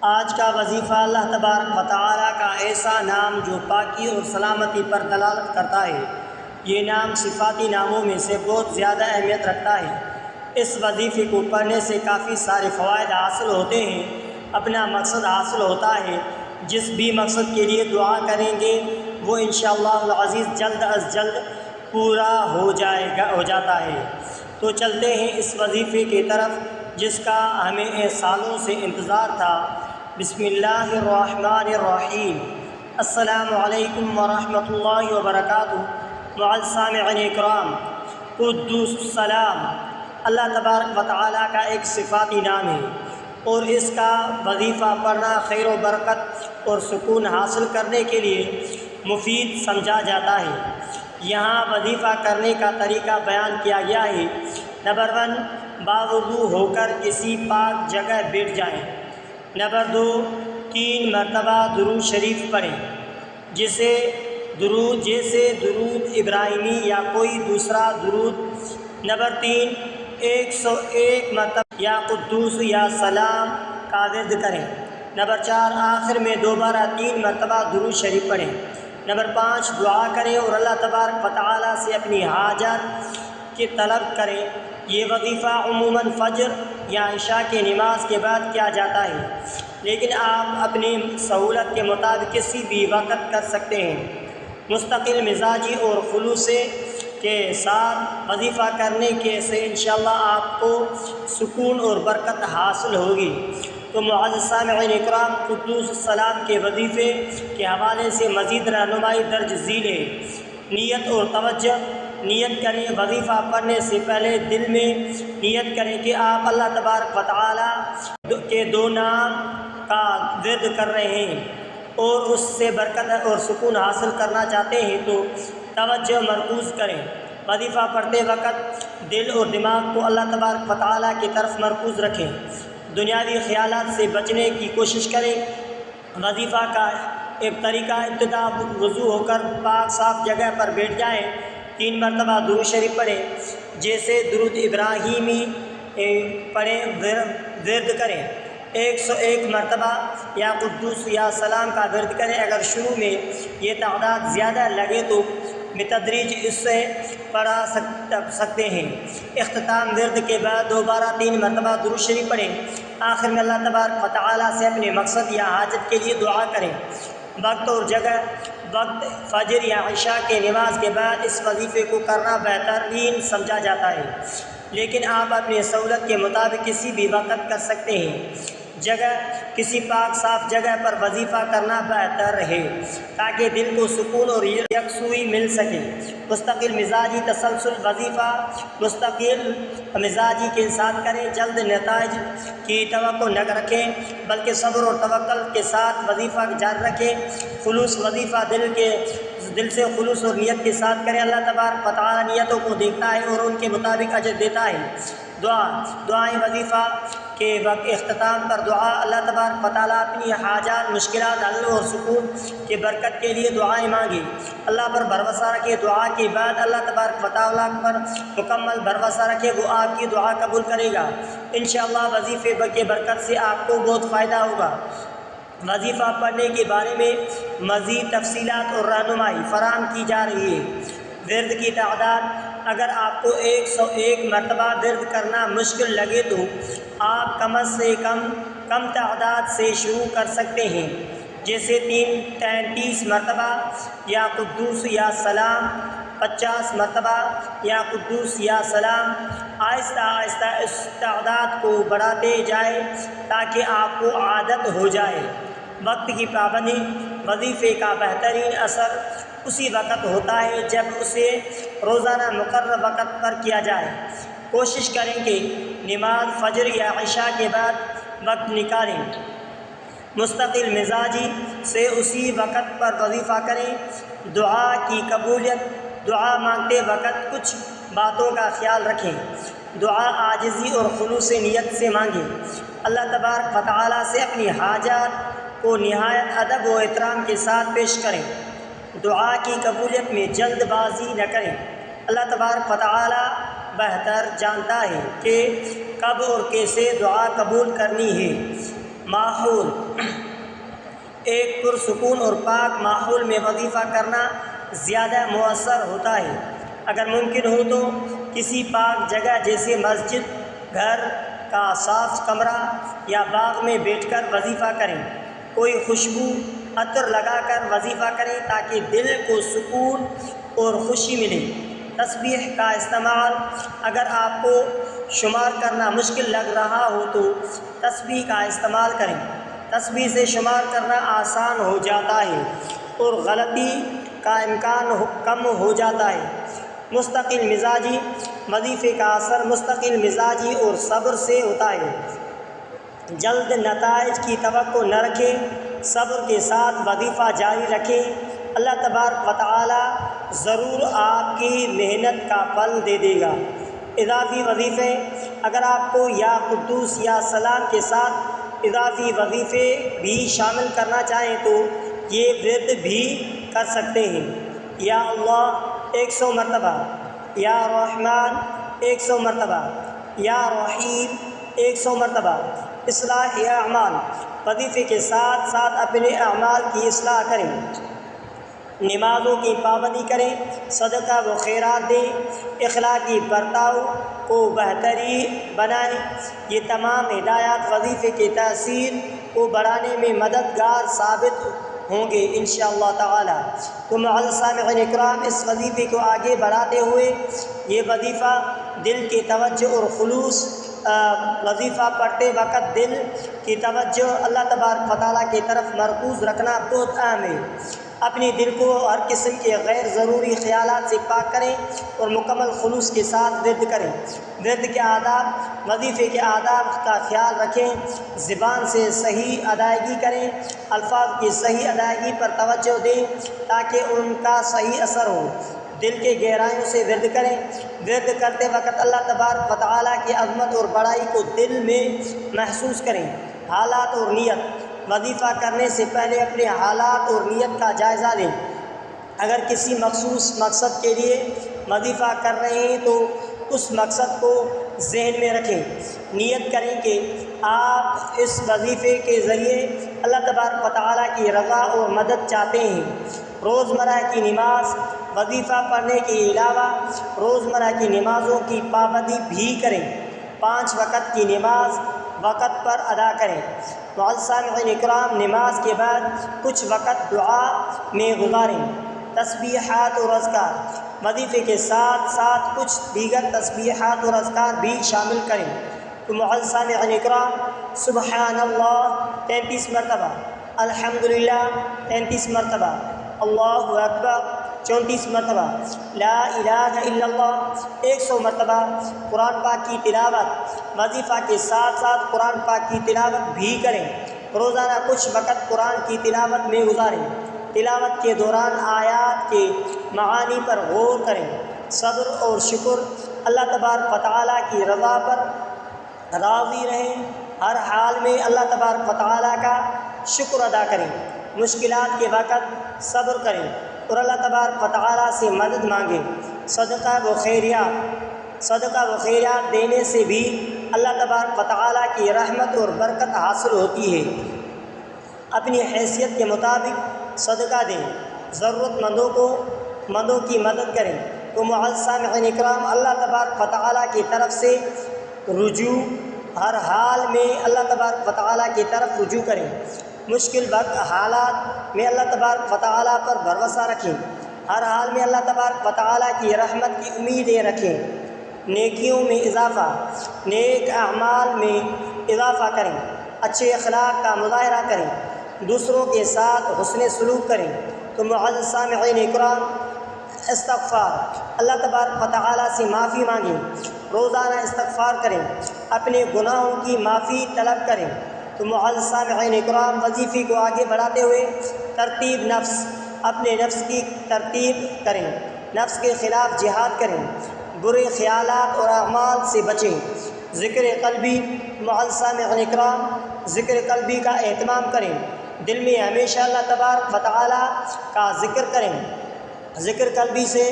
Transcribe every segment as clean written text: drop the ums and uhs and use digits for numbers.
آج کا وظیفہ اللہ تبارک و تعالیٰ کا ایسا نام جو پاکی اور سلامتی پر دلالت کرتا ہے۔ یہ نام صفاتی ناموں میں سے بہت زیادہ اہمیت رکھتا ہے۔ اس وظیفے کو پڑھنے سے کافی سارے فوائد حاصل ہوتے ہیں۔ اپنا مقصد حاصل ہوتا ہے۔ جس بھی مقصد کے لیے دعا کریں گے وہ انشاءاللہ العزیز جلد از جلد پورا ہو جاتا ہے۔ تو چلتے ہیں اس وظیفے کی طرف جس کا ہمیں سالوں سے انتظار تھا۔ بسم اللہ الرحمن الرحیم۔ السلام علیکم ورحمۃ اللہ وبرکاتہ۔ معزز سامعین اکرام، قدوس السلام اللہ تبارک و تعالیٰ کا ایک صفاتی نام ہے، اور اس کا وظیفہ پڑھنا خیر و برکت اور سکون حاصل کرنے کے لیے مفید سمجھا جاتا ہے۔ یہاں وظیفہ کرنے کا طریقہ بیان کیا گیا ہے۔ نمبر 1، باوضو ہو کر کسی پاک جگہ بیٹھ جائیں۔ نمبر 2، 3 مرتبہ درود شریف پڑھیں، جیسے درود ابراہیمی یا کوئی دوسرا درود۔ نمبر 3، 101 مرتبہ یا قدوس یا سلام کا ورد کریں۔ نمبر 4، آخر میں دوبارہ 3 مرتبہ درود شریف پڑھیں۔ نمبر 5، دعا کریں اور اللہ تبارک و تعالیٰ سے اپنی حاجت کی طلب کریں۔ یہ وظیفہ عموماً فجر یا عشاء کی نماز کے بعد کیا جاتا ہے، لیکن آپ اپنی سہولت کے مطابق کسی بھی وقت کر سکتے ہیں۔ مستقل مزاجی اور خلوص کے ساتھ وظیفہ کرنے سے انشاءاللہ آپ کو سکون اور برکت حاصل ہوگی۔ تو معزز سامعین اکرام، قدوس السلام کے وظیفے کے حوالے سے مزید رہنمائی درج ذیل ہے۔ نیت اور توجہ۔ نیت کریں، وظیفہ پڑھنے سے پہلے دل میں نیت کریں کہ آپ اللہ تبارک و تعالیٰ کے 2 نام کا ورد کر رہے ہیں اور اس سے برکت اور سکون حاصل کرنا چاہتے ہیں، تو توجہ مرکوز کریں۔ وظیفہ پڑھتے وقت دل اور دماغ کو اللہ تبارک و تعالیٰ کی طرف مرکوز رکھیں۔ دنیاوی خیالات سے بچنے کی کوشش کریں۔ وظیفہ کا ایک طریقہ، ابتدا وضو ہو کر پاک صاف جگہ پر بیٹھ جائیں، 3 مرتبہ درود شریف پڑھیں، جیسے درود ابراہیمی پڑھیں، ورد کریں۔ 101 مرتبہ یا قدوس یا سلام کا ورد کریں۔ اگر شروع میں یہ تعداد زیادہ لگے تو بتدریج اس سے پڑھا سکتے ہیں۔ اختتام ورد کے بعد دوبارہ 3 مرتبہ درود شریف پڑھیں۔ آخر میں اللہ تبارک و تعالیٰ سے اپنے مقصد یا حاجت کے لیے دعا کریں۔ وقت اور جگہ۔ وقت فجر یا عشاء کے نماز کے بعد اس وظیفے کو کرنا بہترین سمجھا جاتا ہے، لیکن آپ اپنی سہولت کے مطابق کسی بھی وقت کر سکتے ہیں۔ جگہ، کسی پاک صاف جگہ پر وظیفہ کرنا بہتر ہے تاکہ دل کو سکون اور یکسوئی مل سکے۔ مستقل مزاجی تسلسل۔ وظیفہ مستقل مزاجی کے ساتھ کریں، جلد نتائج کی توقع نہ رکھیں بلکہ صبر اور توکل کے ساتھ وظیفہ جاری رکھیں۔ خلوص۔ وظیفہ دل سے خلوص اور نیت کے ساتھ کریں۔ اللہ تبارک و تعالیٰ نیتوں کو دیکھتا ہے اور ان کے مطابق اجر دیتا ہے۔ دعائیں۔ وظیفہ کے وقت اختتام پر دعا۔ اللہ تبارک و تعالیٰ اپنی حاجات، مشکلات حل اور سکون کی برکت کے لیے دعائیں مانگیں۔ اللہ پر بھروسہ رکھیں۔ دعا کے بعد اللہ تبارک و تعالیٰ پر مکمل بھروسہ رکھیں، وہ آپ کی دعا قبول کرے گا۔ انشاءاللہ وظیفے کی برکت سے آپ کو بہت فائدہ ہوگا۔ وظیفہ پڑھنے کے بارے میں مزید تفصیلات اور رہنمائی فراہم کی جا رہی ہے۔ ورد کی تعداد۔ اگر آپ کو 101 مرتبہ ورد کرنا مشکل لگے تو آپ کم سے کم تعداد سے شروع کر سکتے ہیں، جیسے 33 مرتبہ یا قدوس یا سلام، 50 مرتبہ یا قدوس یا سلام۔ آہستہ آہستہ اس تعداد کو بڑھاتے جائیں تاکہ آپ کو عادت ہو جائے۔ وقت کی پابندی۔ وظیفے کا بہترین اثر اسی وقت ہوتا ہے جب اسے روزانہ مقرر وقت پر کیا جائے۔ کوشش کریں کہ نماز فجر یا عشاء کے بعد وقت نکالیں۔ مستقل مزاجی سے اسی وقت پر وظیفہ کریں۔ دعا کی قبولیت۔ دعا مانگتے وقت کچھ باتوں کا خیال رکھیں۔ دعا عاجزی اور خلوص نیت سے مانگیں۔ اللہ تبارک و تعالیٰ سے اپنی حاجات کو نہایت ادب و احترام کے ساتھ پیش کریں۔ دعا کی قبولیت میں جلد بازی نہ کریں۔ اللہ تبارک و تعالیٰ بہتر جانتا ہے کہ کب اور کیسے دعا قبول کرنی ہے۔ ماحول، ایک پرسکون اور پاک ماحول میں وظیفہ کرنا زیادہ مؤثر ہوتا ہے۔ اگر ممکن ہو تو کسی پاک جگہ جیسے مسجد، گھر کا صاف کمرہ یا باغ میں بیٹھ کر وظیفہ کریں۔ کوئی خوشبو عطر لگا کر وظیفہ کریں تاکہ دل کو سکون اور خوشی ملے۔ تسبیح کا استعمال، اگر آپ کو شمار کرنا مشکل لگ رہا ہو تو تسبیح کا استعمال کریں۔ تسبیح سے شمار کرنا آسان ہو جاتا ہے اور غلطی کا امکان کم ہو جاتا ہے۔ مستقل مزاجی، وظیفے کا اثر مستقل مزاجی اور صبر سے ہوتا ہے۔ جلد نتائج کی توقع نہ رکھیں، صبر کے ساتھ وظیفہ جاری رکھیں۔ اللہ تبارک و تعالی ضرور آپ کی محنت کا پھل دے دے گا۔ اضافی وظیفے، اگر آپ کو یا قدوس یا سلام کے ساتھ اضافی وظیفے بھی شامل کرنا چاہیں تو یہ ورد بھی کر سکتے ہیں۔ یا اللہ 100 مرتبہ، یا رحمان 100 مرتبہ، یا رحیم 100 مرتبہ۔ اصلاح اعمال، وظیفے کے ساتھ ساتھ اپنے اعمال کی اصلاح کریں، نمازوں کی پابندی کریں، صدقہ و خیرات دیں، اخلاقی برتاؤ کو بہترین بنائیں۔ یہ تمام ہدایات وظیفے کی تاثیر کو بڑھانے میں مددگار ثابت ہوں گے انشاءاللہ تعالی۔ تو معزز سامعین اکرام، اس وظیفے کو آگے بڑھاتے ہوئے یہ وظیفہ دل کی توجہ اور خلوص، وظیفہ پڑھتے وقت دل کی توجہ اللہ تبارک و تعالیٰ کی طرف مرکوز رکھنا بہت اہم ہے۔ اپنے دل کو ہر قسم کے غیر ضروری خیالات سے پاک کریں اور مکمل خلوص کے ساتھ ورد کریں۔ ورد کے آداب، وظیفے کے آداب کا خیال رکھیں، زبان سے صحیح ادائیگی کریں، الفاظ کی صحیح ادائیگی پر توجہ دیں تاکہ ان کا صحیح اثر ہو۔ دل کے گہرائیوں سے ورد کریں۔ ورد کرتے وقت اللہ تبارک و تعالیٰ کی عظمت اور بڑائی کو دل میں محسوس کریں۔ حالات اور نیت، وظیفہ کرنے سے پہلے اپنے حالات اور نیت کا جائزہ لیں۔ اگر کسی مخصوص مقصد کے لیے وظیفہ کر رہے ہیں تو اس مقصد کو ذہن میں رکھیں۔ نیت کریں کہ آپ اس وظیفے کے ذریعے اللہ تبارک و تعالیٰ کی رضا اور مدد چاہتے ہیں۔ روزمرہ کی نماز، وظیفہ پڑھنے کے علاوہ روزمرہ کی نمازوں کی پابندی بھی کریں۔ 5 وقت کی نماز وقت پر ادا کریں۔ معزز سامعین اکرام، نماز کے بعد کچھ وقت دعا میں گزاریں۔ تسبیحات اور اذکار، وظیفے کے ساتھ ساتھ کچھ دیگر تسبیحات اور اذکار بھی شامل کریں۔ تو معزز سامعین اکرام، سبحان اللہ 33 مرتبہ، الحمدللہ 33 مرتبہ، اللہ اکبر 34 مرتبہ، لا الہ الا اللہ 100 مرتبہ، قرآن پاک کی تلاوت، وظیفہ کے ساتھ ساتھ قرآن پاک کی تلاوت بھی کریں۔ روزانہ کچھ وقت قرآن کی تلاوت میں گزاریں۔ تلاوت کے دوران آیات کے معانی پر غور کریں۔ صبر اور شکر، اللہ تبارک و تعالیٰ کی رضا پر راضی رہیں۔ ہر حال میں اللہ تبارک و تعالیٰ کا شکر ادا کریں۔ مشکلات کے وقت صبر کریں اور اللہ تبارک و تعالیٰ سے مدد مانگیں۔ صدقہ و خیرات دینے سے بھی اللہ تبارک و تعالیٰ کی رحمت اور برکت حاصل ہوتی ہے۔ اپنی حیثیت کے مطابق صدقہ دیں، ضرورت مندوں کی مدد کریں۔ تو معزز سامعین اکرام، اللہ تبارک و تعالیٰ کی طرف سے رجوع، ہر حال میں اللہ تبارک و تعالیٰ کی طرف رجوع کریں۔ مشکل وقت حالات میں اللہ تبارک و تعالیٰ پر بھروسہ رکھیں۔ ہر حال میں اللہ تبارک و تعالیٰ کی رحمت کی امیدیں رکھیں۔ نیکیوں میں اضافہ، نیک اعمال میں اضافہ کریں، اچھے اخلاق کا مظاہرہ کریں، دوسروں کے ساتھ حسن سلوک کریں۔ تو معزز سامعین اکرام، استغفار، اللہ تبارک و تعالیٰ سے معافی مانگیں، روزانہ استغفار کریں، اپنے گناہوں کی معافی طلب کریں۔ تو معزز سامعین اکرام، وظیفے کو آگے بڑھاتے ہوئے ترتیب نفس، اپنے نفس کی ترتیب کریں، نفس کے خلاف جہاد کریں، برے خیالات اور اعمال سے بچیں۔ ذکر قلبی، معزز سامعین اکرام، ذکر قلبی کا اہتمام کریں، دل میں ہمیشہ اللہ تبارک و تعالیٰ کا ذکر کریں۔ ذکر قلبی سے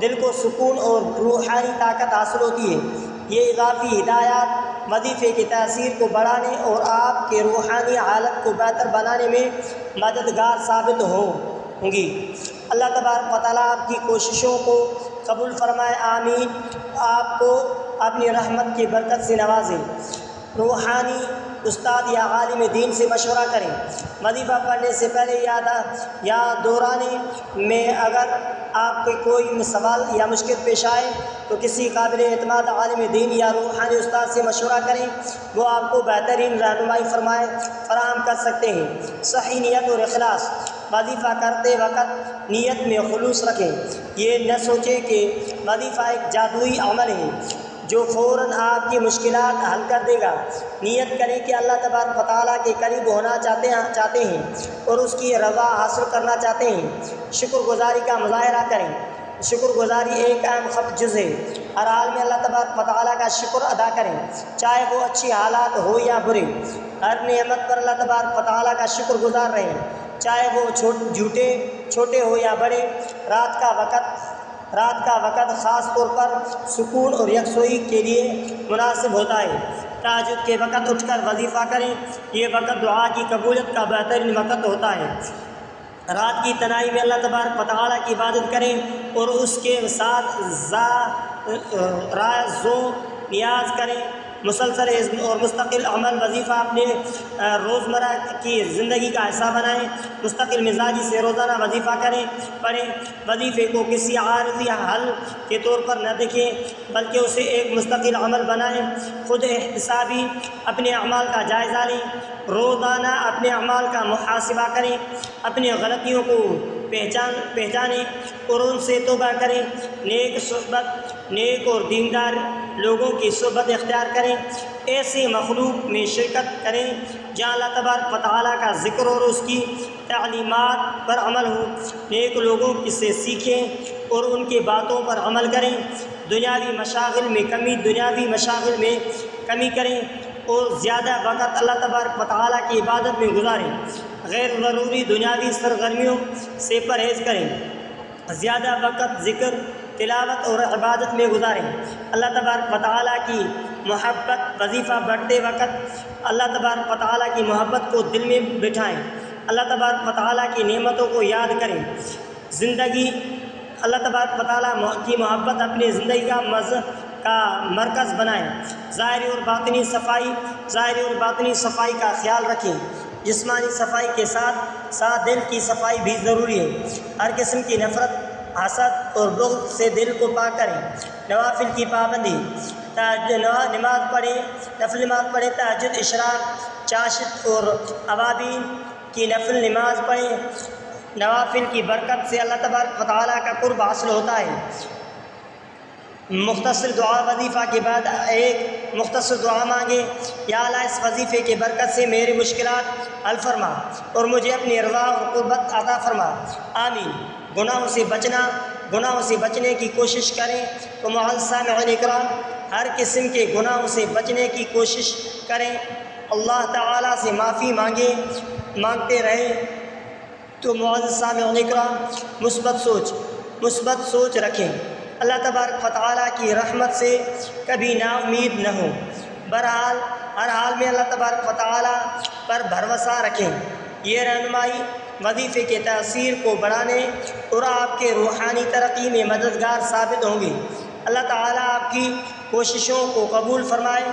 دل کو سکون اور روحانی طاقت حاصل ہوتی ہے۔ یہ اضافی ہدایات وظیفے کی تاثیر کو بڑھانے اور آپ کے روحانی حالت کو بہتر بنانے میں مددگار ثابت ہوں گی۔ اللہ تبارک و تعالیٰ آپ کی کوششوں کو قبول فرمائے، آمین۔ آپ کو اپنی رحمت کی برکت سے نوازے۔ روحانی استاد یا عالم دین سے مشورہ کریں۔ وظیفہ پڑھنے سے پہلے یاد دورانے میں اگر آپ کو کوئی سوال یا مشکل پیش آئے تو کسی قابل اعتماد عالم دین یا روحانی استاد سے مشورہ کریں، وہ آپ کو بہترین رہنمائی فراہم کر سکتے ہیں۔ صحیح نیت اور اخلاص۔ وظیفہ کرتے وقت نیت میں خلوص رکھیں۔ یہ نہ سوچیں کہ وظیفہ ایک جادوئی عمل ہے جو فوراً آپ کی مشکلات حل کر دے گا۔ نیت کریں کہ اللہ تبارک و تعالیٰ کے قریب ہونا چاہتے ہیں اور اس کی رضا حاصل کرنا چاہتے ہیں۔ شکر گزاری کا مظاہرہ کریں۔ شکر گزاری ایک اہم خفیہ جز ہے۔ ہر حال میں اللہ تبارک و تعالیٰ کا شکر ادا کریں، چاہے وہ اچھی حالات ہو یا برے۔ ہر نعمت پر اللہ تبارک و تعالیٰ کا شکر گزار رہیں، چاہے وہ چھوٹے ہو یا بڑے۔ رات کا وقت خاص طور پر سکون اور یکسوئی کے لیے مناسب ہوتا ہے۔ تہجد کے وقت اٹھ کر وظیفہ کریں، یہ وقت دعا کی قبولیت کا بہترین وقت ہوتا ہے۔ رات کی تنہائی میں اللہ تبارک و تعالیٰ کی عبادت کریں اور اس کے ساتھ راز و نیاز کریں۔ مسلسل اور مستقل عمل وظیفہ اپنے روزمرہ کی زندگی کا حصہ بنائیں۔ مستقل مزاجی سے روزانہ وظیفہ پڑھیں۔ وظیفے کو کسی عارضی حل کے طور پر نہ دیکھیں بلکہ اسے ایک مستقل عمل بنائیں۔ خود احتسابی اپنے اعمال کا جائزہ لیں، روزانہ اپنے اعمال کا محاسبہ کریں، اپنی غلطیوں کو پہچانیں اور ان سے توبہ کریں۔ نیک اور دیندار لوگوں کی صحبت اختیار کریں، ایسی مخلوق میں شرکت کریں جہاں اللہ تبارک و تعالیٰ کا ذکر اور اس کی تعلیمات پر عمل ہو۔ نیک لوگوں سے سیکھیں اور ان کی باتوں پر عمل کریں۔ دنیاوی مشاغل میں کمی کریں اور زیادہ وقت اللہ تبارک و تعالیٰ کی عبادت میں گزاریں۔ غیر ضروری دنیاوی سرگرمیوں سے پرہیز کریں، زیادہ وقت ذکر، تلاوت اور عبادت میں گزاریں۔ اللہ تبارک و تعالیٰ کی محبت۔ وظیفہ پڑھتے وقت اللہ تبارک و تعالیٰ کی محبت کو دل میں بٹھائیں۔ اللہ تبارک و تعالیٰ کی نعمتوں کو یاد کریں۔ اللہ تبارک و تعالیٰ کی محبت اپنی زندگی کا مرکز بنائیں۔ ظاہری اور باطنی صفائی کا خیال رکھیں۔ جسمانی صفائی کے ساتھ دل کی صفائی بھی ضروری ہے۔ ہر قسم کی نفرت، حسد اور بغض سے دل کو پاک کریں۔ نوافل کی پابندی۔ نفل نماز پڑھیں، تہجد، اشراق، چاشت اور اوابین کی نفل نماز پڑھیں۔ نوافل کی برکت سے اللہ تبارک و تعالیٰ کا قرب حاصل ہوتا ہے۔ مختصر دعا۔ وظیفہ کے بعد ایک مختصر دعا مانگے، یا اللہ اس وظیفے کی برکت سے میری مشکلات حل فرما اور مجھے اپنی رضا اور قربت عطا فرما، آمین۔ گناہوں سے بچنے کی کوشش کریں تو معزز سامعین اکرام، ہر قسم کے گناہوں سے بچنے کی کوشش کریں۔ اللہ تعالیٰ سے معافی مانگتے رہیں تو معزز سامعین اکرام مثبت سوچ رکھیں۔ اللہ تبارک و تعالیٰ کی رحمت سے کبھی نا امید نہ ہو۔ بہرحال ہر حال میں اللہ تبارک و تعالیٰ پر بھروسہ رکھیں۔ یہ رہنمائی وظیفے کے تاثیر کو بڑھانے اور آپ کے روحانی ترقی میں مددگار ثابت ہوں گی۔ اللہ تعالیٰ آپ کی کوششوں کو قبول فرمائے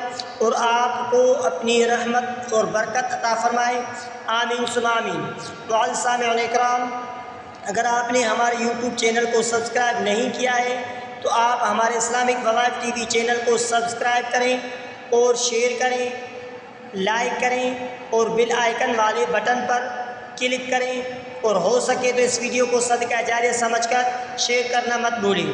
اور آپ کو اپنی رحمت اور برکت عطا فرمائے، آمین ثم آمین۔ معزز سامعین اکرام، اگر آپ نے ہمارے یوٹیوب چینل کو سبسکرائب نہیں کیا ہے تو آپ ہمارے اسلامک وظائف ٹی وی چینل کو سبسکرائب کریں اور شیئر کریں، لائک کریں اور بیل آئیکن والے بٹن پر کلک کریں، اور ہو سکے تو اس ویڈیو کو صدقہ جاریہ سمجھ کر شیئر کرنا مت بھولیں۔